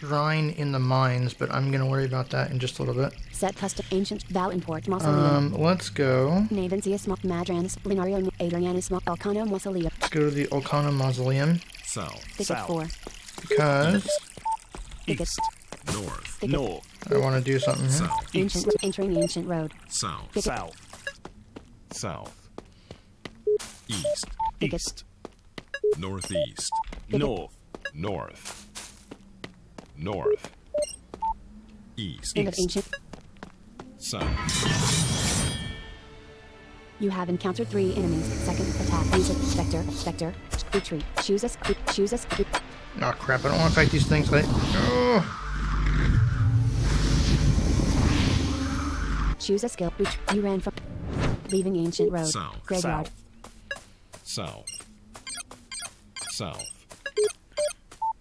shrine in the mines, but I'm going to worry about that in just a little bit. Set custom ancient Val import Mausoleum. Let's go. Navenzius Madranus Linario Adrianus Elcano Mausoleum. Let's go to the Olcana Mausoleum. South. Thicket South. 4. Because East. North. Thicket. North. I want to do something here. South. Ancient entering ancient road. South. South. South. East. Thicket. East. Northeast. North. North. North. East. End of ancient. South. You have encountered 3 enemies. Second attack. User. Spectre. Retreat. Choose us. Oh crap, I don't want to fight these things. Choose a skill. You ran from. Leaving ancient road. South. Graveyard. South. South.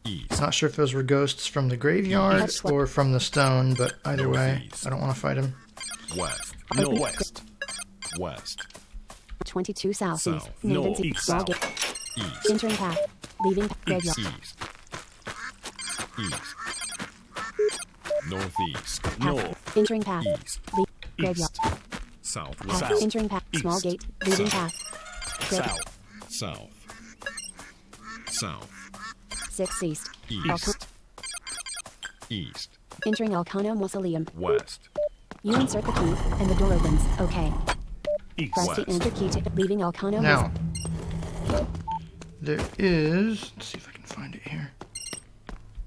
East. Not sure if those were ghosts from the graveyard or from the stone, but either way, Northeast. I don't want to fight them. West. Northwest. West. 22 south. South. North. Navenzius. East. Small South. gate. East. Entering path. Leaving graveyard. East. East. Northeast. Path. North. Entering path. East. Graveyard. East. Southwest. Path. Entering path. Small East. gate. Leaving South. path. Graveyard. South. South. South. 6 east. East. East. Entering Elcano Mausoleum. West. You insert the key, and the door opens. Okay. East. Press West. the enter key to leaving Elcano Now, there is. Let's see if I can find it here.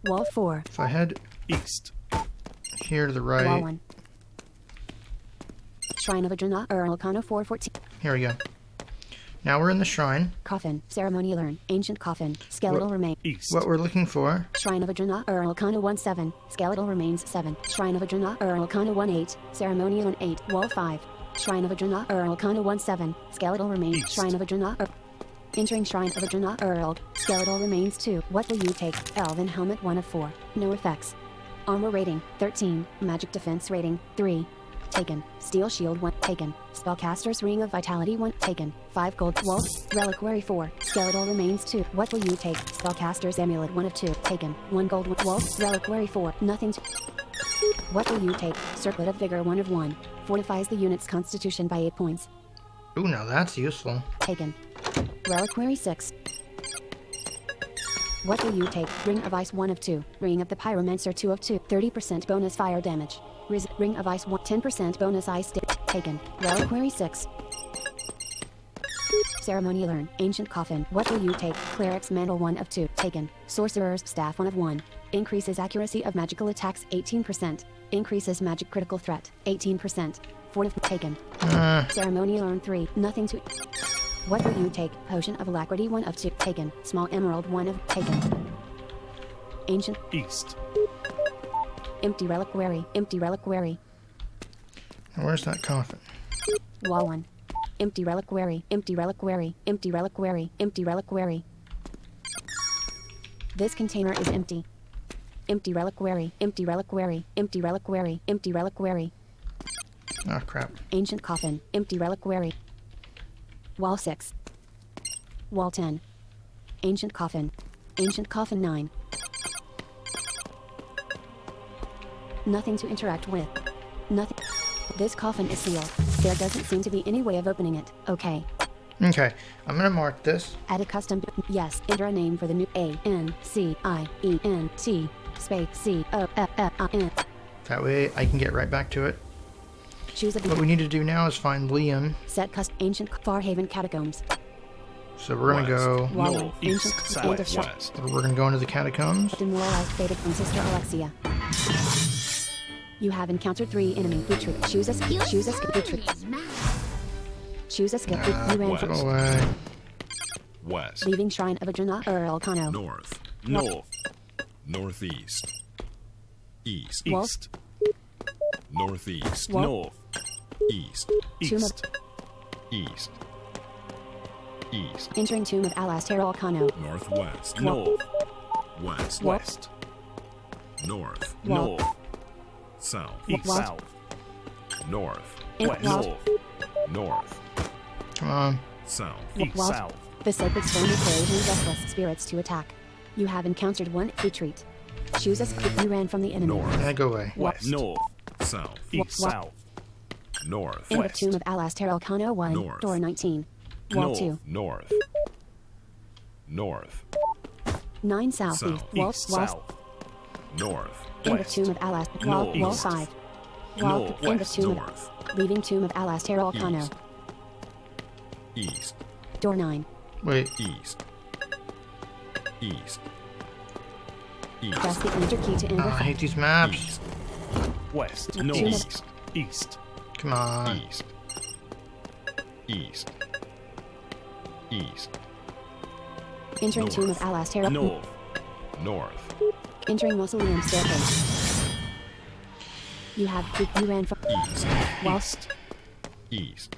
Wall 4. If I head East. here to the Wall right, 1. Shrine of Adrena, Elcano 414. here we go. Now we're in the shrine. Coffin. Ceremonial urn. Ancient coffin. Skeletal remain. East. What we're looking for, Shrine of Adrena, Elcano 17. Skeletal remains 7. Shrine of Adrena, Elcano 18. Ceremonial urn 8. Wall 5. Shrine of Adrena, Elcano 17. Skeletal remains. East. Shrine of Adrena, Entering Shrine of Adrena, Earl. Skeletal remains 2. What will you take? Elven helmet 1 of 4. No effects. Armor rating 13. Magic defense rating 3. Taken. Steel shield 1. Taken. Spellcaster's ring of vitality 1. Taken. 5 gold. Wolf. Reliquary 4. Skeletal remains 2. What will you take? Spellcaster's amulet 1 of 2. Taken. 1 gold. Wolf. Reliquary 4. Nothing to. What will you take? Circlet of vigor 1 of 1. Fortifies the unit's constitution by 8 points. ooh, now that's useful. Taken. Reliquary 6. What will you take? Ring of Ice 1 of 2. Ring of the Pyromancer 2 of 2. 30% bonus fire damage. Ring of Ice 1. 10% bonus ice taken. Reliquary 6. Ceremonial urn. Ancient coffin. What will you take? Cleric's mantle 1 of 2. Taken. Sorcerer's staff 1 of 1. Increases accuracy of magical attacks 18%. Increases magic critical threat 18%. Taken. Ceremonial urn 3. Nothing to. What will you take? Potion of alacrity 1 of 2. Taken. Small emerald 1 of. Taken. Ancient. East. Empty reliquary. Empty reliquary. Now where's that coffin? Wall 1. Empty reliquary. Empty reliquary. Empty reliquary. Empty reliquary. This container is empty. Empty reliquary. Empty reliquary. Empty reliquary. Empty reliquary. Oh crap. Ancient coffin. Empty reliquary. Wall 6. Wall 10. Ancient coffin. Ancient coffin 9. Nothing to interact with. Nothing. This coffin is sealed. There doesn't seem to be any way of opening it. Okay. Okay, I'm gonna mark this. Add a custom. Yes. Enter a name for the new ANCIENT space COFFIN. That way I can get right back to it. Choose a What we need to do now is find Liam. Set ancient Farhaven catacombs. So we're gonna go. Walling, east, ancient south, end of shop. west. We're gonna go into the catacombs. Demoralized faded from Sister Alexia. You have encountered 3 enemy. Retreat. Choose a skip. Choose a skip. Retreat. Choose a skip. You ran west. Go from away. West. leaving Shrine of Adrena Elcano. North. North. Northeast. East. Wolf. East. Northeast. Wolf. North. East. Tomb of East. East. East. entering Tomb of Alastair Elcano. Northwest. North. West. West. North. Wolf. North. South. East. Wolf. South. North. West. Wolf. North. North. Come on. South. East. Wolf. South. The sacred stone encourages restless spirits to attack. You have encountered 1 retreat. Choose a skip. You ran from the enemy. North. Yeah, go away. West. North. South. East. Wolf. South. North. In the West. Tomb of Alastair Elcano 1. North. Door 19. Wall North. 2. North. North. 9 south. South. East. Wall. East. Wall. South. North. In the West. Tomb of Alastair. Wall. North. Wall East. 5. Wall. North. In the West. Tomb of North. leaving Tomb of Alastair Elcano. East. East. Door 9. Wait. East. East. Press East. the enter key to Oh, enter. I hate these maps. East. West. North. North. East. Come on. East. East. East. Entering Tomb of North. Alastair. North. North. Entering Mausoleum staircase. You ran from East. Wall. East. East.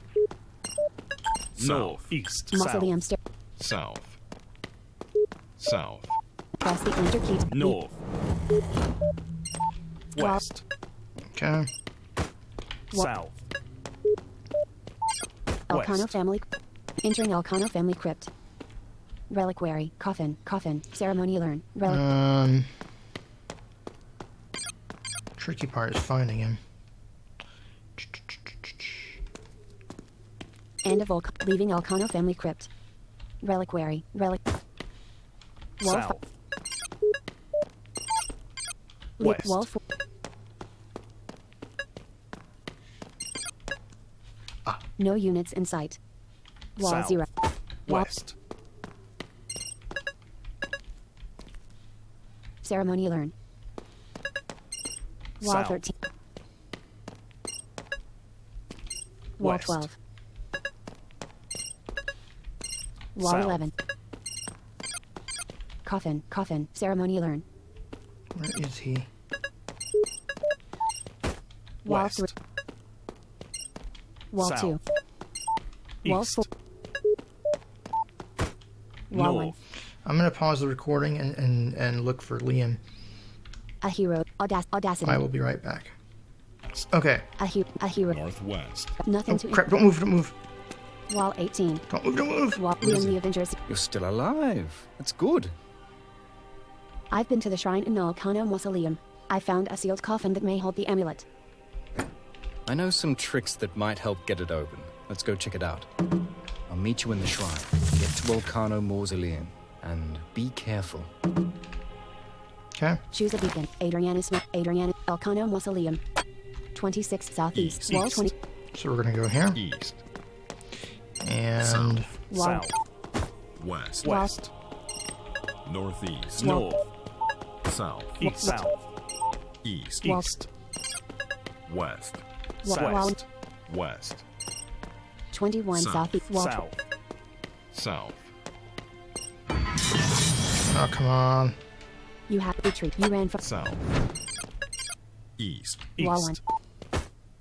North. South. East. Mausoleum stair. South. South. Press the enter key to North. Wall. West. Okay. South. Elcano West. family. Entering Elcano family crypt. Reliquary. Coffin. Ceremony learn. Tricky part is finding him. End of leaving Elcano family crypt. Reliquary. Wall. South. West. Wall 4. No units in sight. Wall South. 0. Wall. West. Ceremony learn. Wall South. 13. Wall West. 12. Wall South. 11. Coffin. Ceremony learn. Where is he? Wall West. 3. Wall South. 2. Wall East. 4. Wall 1. North. I'm gonna pause the recording and look for Liam. A hero. Audacity. I will be right back. Okay. A hero. Northwest. Nothing Oh to. crap! Don't move! Don't move! Wall 18. Don't move! Don't move! Wall. Liam the Avengers. You're still alive. That's good. I've been to the shrine in Elcano Mausoleum. I found a sealed coffin that may hold the amulet. I know some tricks that might help get it open. Let's go check it out. I'll meet you in the shrine. Get to Volcano Mausoleum. And be careful. Okay. Choose a beacon. Adrianus Elcano Mausoleum. 26 southeast. East. Wall 20. So we're gonna go here East. and Wall. South. West. West. Northeast. North. South. East. South. East. Wall. East. West. Wall. West. West. 21 South. southeast. Wall. South. South. oh come on! You have retreat. You ran from South. East. Wall 1. East.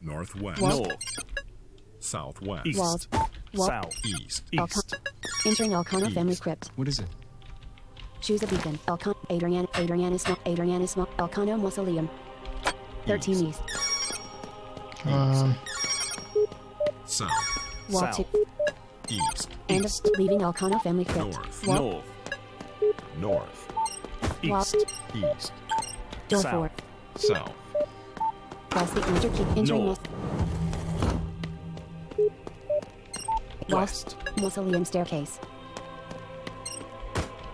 Northwest. North. Southwest. East. Walls. Wall. South. East. East. Entering Elcano family East. crypt. What is it? Choose a beacon. Adrianus Elcano Mausoleum. 13 east. South. Wall South. 2. East. End of East. leaving Elcano family crypt. North. Wall. North. North. Wall. East. East. Door South. 4. South. Press the enter key. Entering North. West. Mausoleum staircase.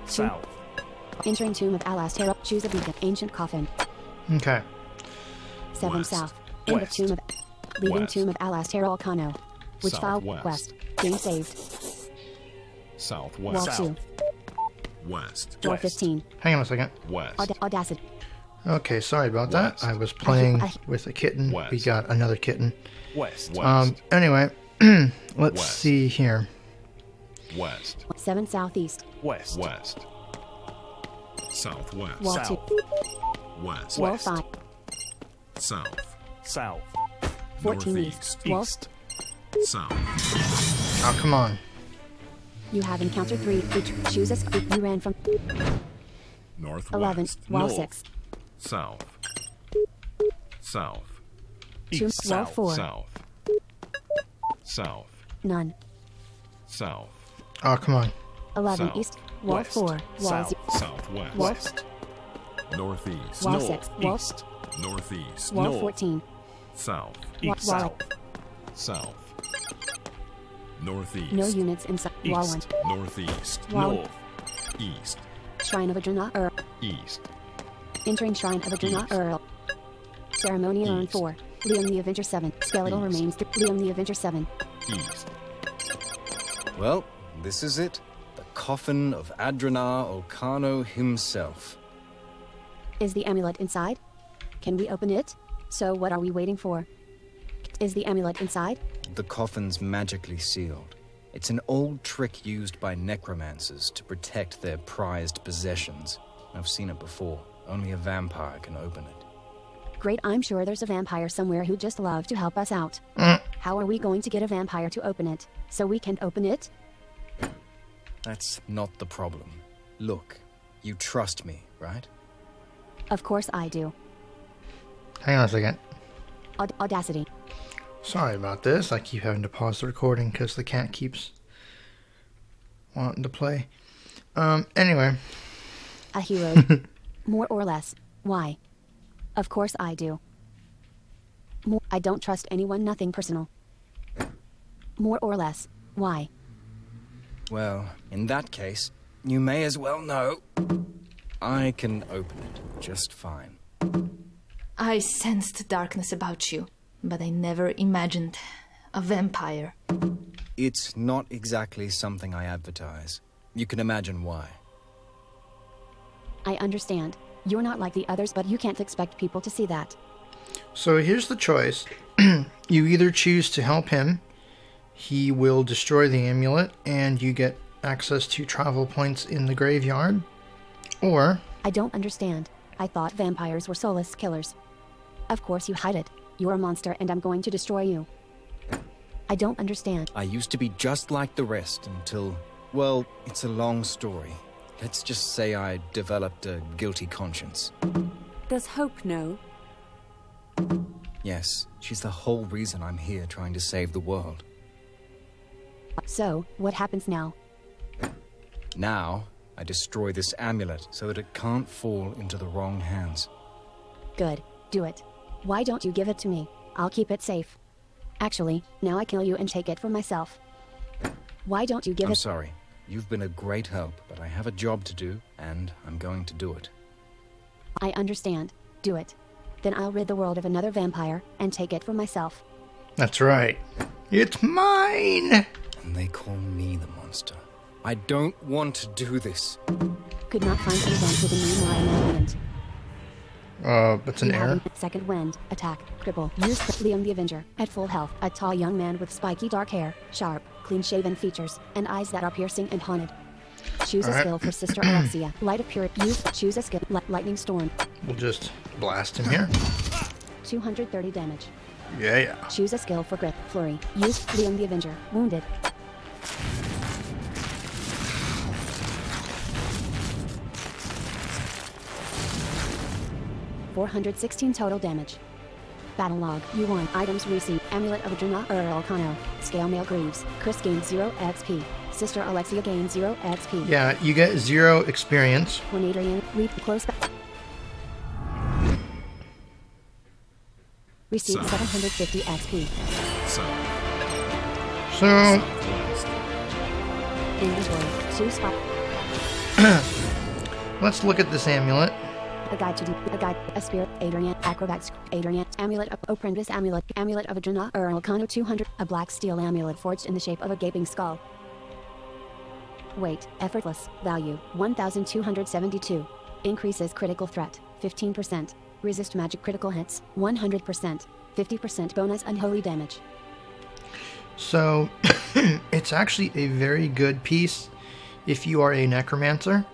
South. Entering Tomb of Alastair. Choose a beacon. Ancient coffin. Okay. 7 West. south. End of West. tomb of... Leaving West. tomb of Alastair Alcano. Which file? Southwest. West. Game saved. Southwest. Wall South. 2. West. Door West. 15. Hang on a second. West. Audacity. Okay, sorry about that. West. I was playing I- with a kitten. West. We got another kitten. West. Anyway, let's West. see here. West. 7 southeast. West. West. Southwest. Wall South. 2. West. Wall West. 5. South. South. 14 Northeast. east. Wall. East. South. Oh, come on. You have encountered 3. Choose a... You ran from... Northwest. 11. Wall North. 6. South. South. Tomb. Wall 4. South. South. None. South. Oh, come on. 11 South. east. Wall West. 4. Wall South. 0. Southwest. Wall- West. Northeast. Wall North. 6. Wall... East. Northeast. Wall North. 14. South. Wall- East. Wall- South. South. Northeast. No units inside. Wall 1. East. Northeast. Wall- North. East. Shrine of Adrena Earl. East. Entering Shrine of Adrena East. Earl. Ceremonial Urn East. 4. Liam the Avenger 7. Skeletal East. remains 3. Liam the Avenger 7. East. Well, this is it. The coffin of Adrenar Olcano himself. Is the amulet inside? Can we open it? So what are we waiting for? Is the amulet inside? The coffin's magically sealed. It's an old trick used by necromancers to protect their prized possessions. I've seen it before. Only a vampire can open it. Great, I'm sure there's a vampire somewhere who'd just love to help us out. How are we going to get a vampire to open it? So we can open it? That's not the problem. Look, you trust me, right? Of course I do. Hang on a second. Audacity. Sorry about this. I keep having to pause the recording because the cat keeps wanting to play. Anyway. A hero. More or less. Why? Of course I do. I don't trust anyone, nothing personal. More or less. Why? Well, in that case, you may as well know. I can open it just fine. I sensed darkness about you, but I never imagined a vampire. It's not exactly something I advertise. You can imagine why. I understand. You're not like the others, but you can't expect people to see that. So here's the choice. You either choose to help him, he will destroy the amulet, and you get access to travel points in the graveyard, or... I don't understand. I thought vampires were soulless killers. Of course you hide it. You're a monster and I'm going to destroy you. I don't understand. I used to be just like the rest until... Well, it's a long story. Let's just say I developed a guilty conscience. Does Hope know? Yes, she's the whole reason I'm here trying to save the world. So, what happens now? Now, I destroy this amulet so that it can't fall into the wrong hands. Good. Do it. Why don't you give it to me? I'll keep it safe. Actually, now I kill you and take it for myself. Why don't you give I'm it... sorry. You've been a great help, but I have a job to do, and I'm going to do it. I understand. Do it. Then I'll rid the world of another vampire and take it for myself. That's right. It's mine! And they call me the monster. I don't want to do this. Could not find an event with a name or an ambient. That's an You have error. a second wind, attack, cripple, use Liam the Avenger, at full health, a tall young man with spiky dark hair, sharp, clean-shaven features, and eyes that are piercing and haunted. Choose a Alright. skill for Sister Alexia. Light of Purity. Choose a skill. Lightning Storm. We'll just blast him here. 230 damage. Yeah. Choose a skill for Grip. Flurry. Use Liam the Avenger. Wounded. $416 total damage. Battle log. You won. Items received. Amulet of Adrena Olcano. Scale Mail Greaves. Chris gains 0 XP. Sister Alexia gains 0 XP. Yeah, you get 0 experience. When Adrian leap close back. Receive 750 XP. So, Inventory. Choose spot. let's look at this amulet. A guide to a guide, a spirit, Adrian, acrobats, Adrian, amulet of apprentice amulet, amulet of Adrena, Arcana 200, a black steel amulet forged in the shape of a gaping skull. Weight, effortless, value, 1,272. Increases critical threat, 15%. Resist magic critical hits, 100%. 50% bonus unholy damage. So, it's actually a very good piece if you are a necromancer.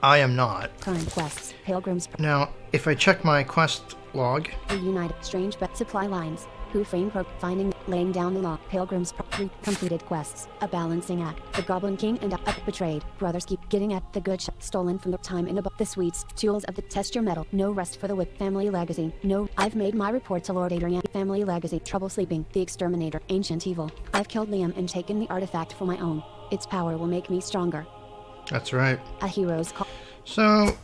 I am not. Current quests, Pilgrims. Now, if I check my quest log... Reunited, strange but supply lines. Who frame finding, laying down the law. Pilgrims, completed quests. A balancing act. The Goblin King and betrayed. Brothers keep getting at the good stolen from the time in the sweets. Tools of the test your metal. No rest for the whip. Family legacy. No, I've made my report to Lord Adrian. Family legacy. Trouble sleeping. The exterminator. Ancient evil. I've killed Liam and taken the artifact for my own. Its power will make me stronger. That's right. A hero's call. So,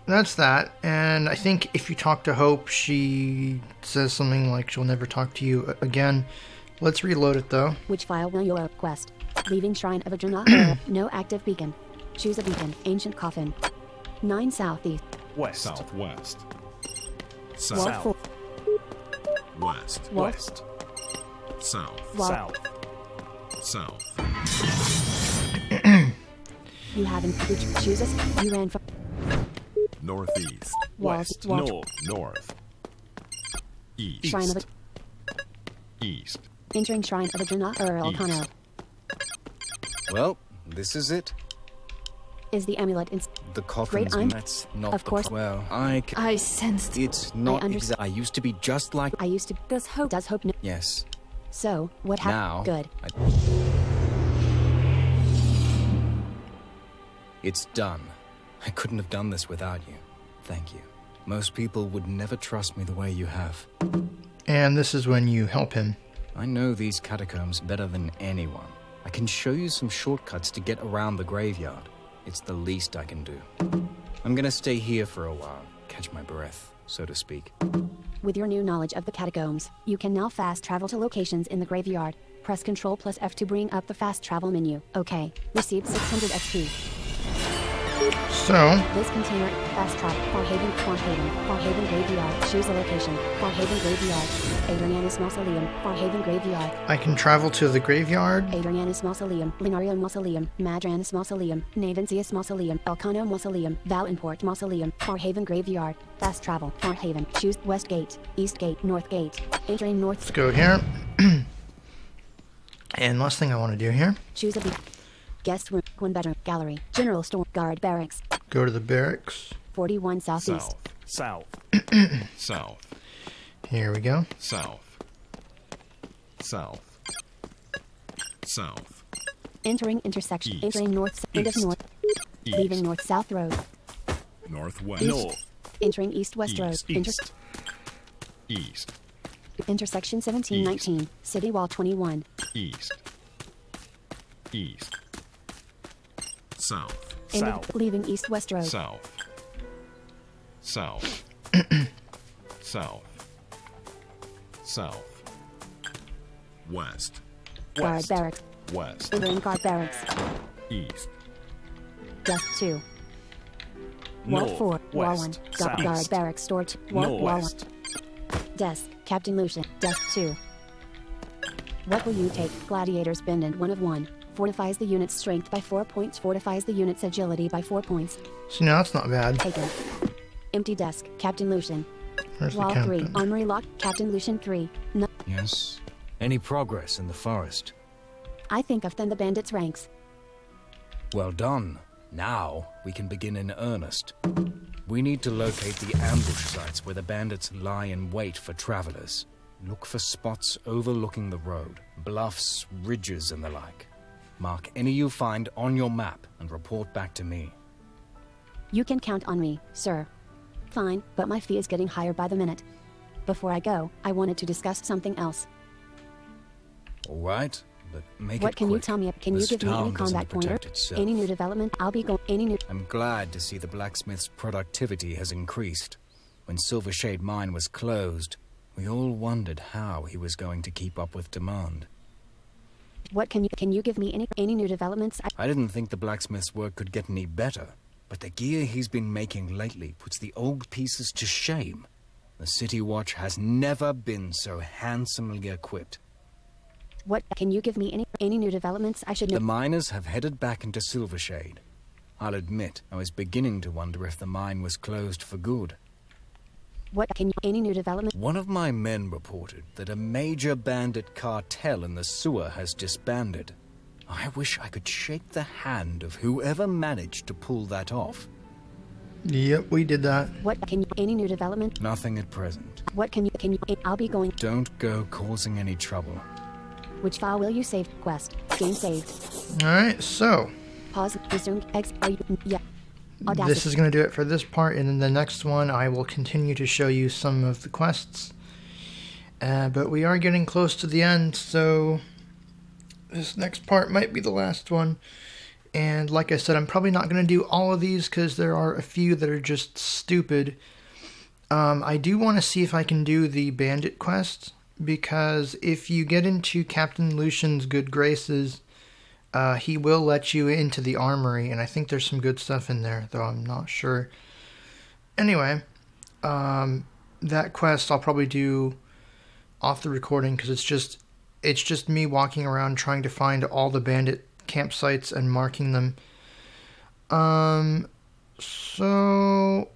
that's that. And I think if you talk to Hope, she says something like she'll never talk to you again. Let's reload it, though. Which file will your quest? Leaving Shrine of Adrena. No active beacon. Choose a beacon. Ancient coffin. 9 southeast. West. Southwest. Wall South. 4. West. Wall. West. South. Wall. South. South. You haven't. Choose us. You ran from. Northeast. Walls. West. Wall. North. East. Shrine of East. Entering Shrine of Adrena Arcana. Well, this is it. Is the amulet in The coffin's Great, that's not of the course. Well, I sensed. it's not I exact. I used to be just like. I used to. Does hope. Does hope no. Yes. So, what Now. happened? Good. It's done. I couldn't have done this without you. Thank you. Most people would never trust me the way you have. And this is when you help him. I know these catacombs better than anyone. I can show you some shortcuts to get around the graveyard. It's the least I can do. I'm gonna stay here for a while, catch my breath, so to speak. With your new knowledge of the catacombs, you can now fast travel to locations in the graveyard. Press Ctrl plus F to bring up the fast travel menu. Okay. Received 600 XP. So, This container, fast travel, Farhaven Graveyard, choose a location, Farhaven Graveyard, Adrianus Mausoleum, Farhaven Graveyard, I can travel to the graveyard. Adrianus Mausoleum, Linario Mausoleum, Madranus Mausoleum, Navencius Mausoleum, Elcano Mausoleum, Valenport Mausoleum, Farhaven Graveyard, fast travel, Farhaven, choose West Gate, East Gate, North Gate, entering North, Let's go here. And last thing I want to do here, choose a guest room, 1 bedroom, gallery, general store, guard barracks, go to the barracks. 41 southeast, South. South. Here we go. South. South. South. entering intersection, East. entering north, end of East. north, East. leaving north-south road, Northwest. East. Entering east-west road, East. East. intersection 1719, city wall 21, East. East. South. end South. of, leaving east-west road, South. South. South. South. West. guard West. barracks, West. entering guard barracks, East. desk 2, wall North. 4, wall 1, West. guard South. barracks, store 2, wall 1, Northwest. desk, Captain Lucian, desk 2. What will you take? Gladiator's Bend and 1 of 1. Fortifies the unit's strength by 4 points, fortifies the unit's agility by 4 points. See, now that's not bad. Taken. Empty desk, Captain Lucian. Where's the Wall 3, captain? armory lock, Captain Lucian 3. No, Yes. Any progress in the forest? I think I've thinned the bandits' ranks. Well done. Now we can begin in earnest. We need to locate the ambush sites where the bandits lie in wait for travelers. Look for spots overlooking the road, bluffs, ridges, and the like. Mark any you find on your map and report back to me. You can count on me, sir. Fine, but my fee is getting higher by the minute. Before I go, I wanted to discuss something else. All right, but make What it can you quick. tell me? Can you This give me any town doesn't combat pointer? protect itself. Any new development? I'll be going. Any new. I'm glad to see the blacksmith's productivity has increased. When Silvershade Mine was closed, we all wondered how he was going to keep up with demand. What can you give me any new developments? I didn't think the blacksmith's work could get any better. But the gear he's been making lately puts the old pieces to shame. The City Watch has never been so handsomely equipped. What can you give me any new developments I should know? The miners have headed back into Silvershade. I'll admit, I was beginning to wonder if the mine was closed for good. What can you any new development? One of my men reported that a major bandit cartel in the sewer has disbanded. I wish I could shake the hand of whoever managed to pull that off. Yep, we did that. What can you any new development? Nothing at present. What can you I'll be going. Don't go causing any trouble. Which file will you save? Quest. Game saved. Alright, so Pause. Resume. Are you? Yeah. Audacity. this is going to do it for this part, and in the next one I will continue to show you some of the quests. But we are getting close to the end, so this next part might be the last one. And like I said, I'm probably not going to do all of these because there are a few that are just stupid. I do want to see if I can do the bandit quest, because if you get into Captain Lucian's good graces, he will let you into the armory, and I think there's some good stuff in there, though I'm not sure. Anyway, that quest I'll probably do off the recording, because it's just me walking around trying to find all the bandit campsites and marking them. So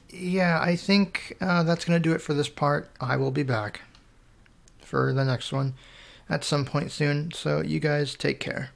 yeah, I think that's going to do it for this part. I will be back for the next one at some point soon, so you guys take care.